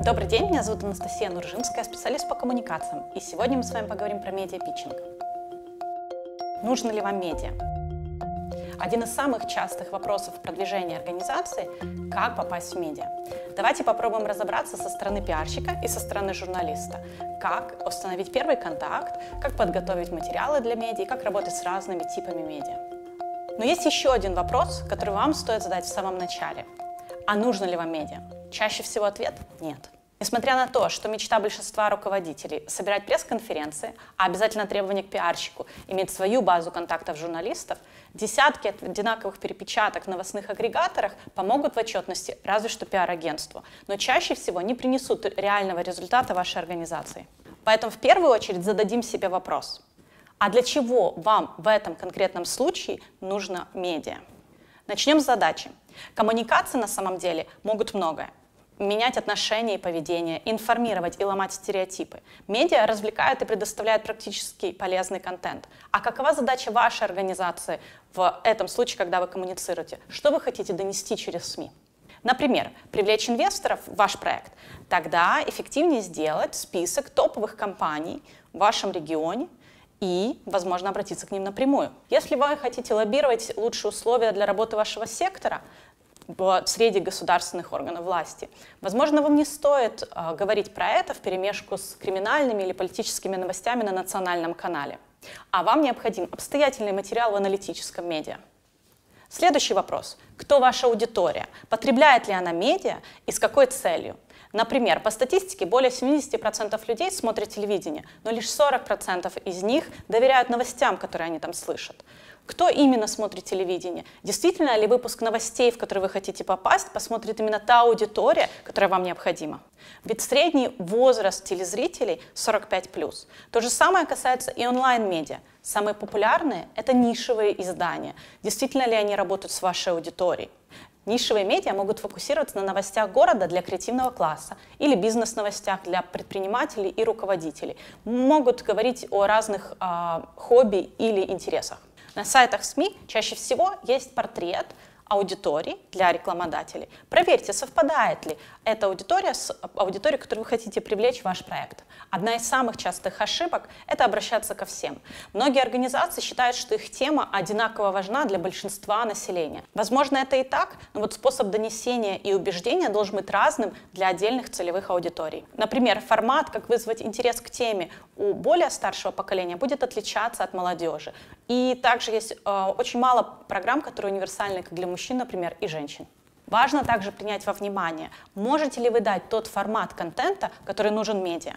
Добрый день, меня зовут Анастасия Нуржинская, специалист по коммуникациям. И сегодня мы с вами поговорим про медиапитчинг. Нужно ли вам медиа? Один из самых частых вопросов в продвижении организации – как попасть в медиа. Давайте попробуем разобраться со стороны пиарщика и со стороны журналиста. Как установить первый контакт, как подготовить материалы для медиа, как работать с разными типами медиа. Но есть еще один вопрос, который вам стоит задать в самом начале. А нужно ли вам медиа? Чаще всего ответ – нет. Несмотря на то, что мечта большинства руководителей – собирать пресс-конференции, а обязательно требование к пиарщику – иметь свою базу контактов журналистов, десятки одинаковых перепечаток в новостных агрегаторах помогут в отчетности разве что пиар-агентству, но чаще всего не принесут реального результата вашей организации. Поэтому в первую очередь зададим себе вопрос: а для чего вам в этом конкретном случае нужно медиа? Начнем с задачи. Коммуникации на самом деле могут многое. Менять отношения и поведение, информировать и ломать стереотипы. Медиа развлекают и предоставляют практически полезный контент. А какова задача вашей организации в этом случае, когда вы коммуницируете? Что вы хотите донести через СМИ? Например, привлечь инвесторов в ваш проект. Тогда эффективнее сделать список топовых компаний в вашем регионе и, возможно, обратиться к ним напрямую. Если вы хотите лоббировать лучшие условия для работы вашего сектора в среде государственных органов власти, возможно, вам не стоит говорить про это вперемешку с криминальными или политическими новостями на национальном канале, а вам необходим обстоятельный материал в аналитическом медиа. Следующий вопрос. Кто ваша аудитория? Потребляет ли она медиа и с какой целью? Например, по статистике более 70% людей смотрят телевидение, но лишь 40% из них доверяют новостям, которые они там слышат. Кто именно смотрит телевидение? Действительно ли выпуск новостей, в который вы хотите попасть, посмотрит именно та аудитория, которая вам необходима? Ведь средний возраст телезрителей 45+. То же самое касается и онлайн-медиа. Самые популярные – это нишевые издания. Действительно ли они работают с вашей аудиторией? Нишевые медиа могут фокусироваться на новостях города для креативного класса или бизнес-новостях для предпринимателей и руководителей. Могут говорить о разных хобби или интересах. На сайтах СМИ чаще всего есть портрет аудитории для рекламодателей. Проверьте, совпадает ли эта аудитория с аудиторией, которую вы хотите привлечь в ваш проект. Одна из самых частых ошибок – это обращаться ко всем. Многие организации считают, что их тема одинаково важна для большинства населения. Возможно, это и так, но вот способ донесения и убеждения должен быть разным для отдельных целевых аудиторий. Например, формат, как вызвать интерес к теме у более старшего поколения, будет отличаться от молодежи. И также есть очень мало программ, которые универсальны как для мужчин, например, и женщин. Важно также принять во внимание, можете ли вы дать тот формат контента, который нужен медиа.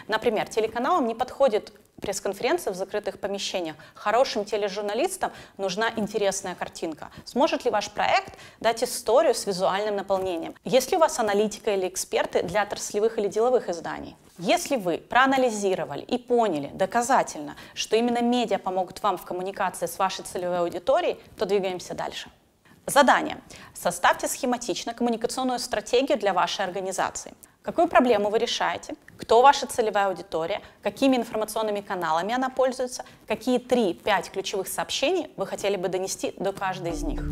Например, телеканалам не подходит пресс-конференция в закрытых помещениях. Хорошим тележурналистам нужна интересная картинка. Сможет ли ваш проект дать историю с визуальным наполнением? Есть ли у вас аналитика или эксперты для отраслевых или деловых изданий? Если вы проанализировали и поняли доказательно, что именно медиа помогут вам в коммуникации с вашей целевой аудиторией, то двигаемся дальше. Задание. Составьте схематично коммуникационную стратегию для вашей организации. Какую проблему вы решаете? Кто ваша целевая аудитория? Какими информационными каналами она пользуется? Какие 3-5 ключевых сообщений вы хотели бы донести до каждой из них?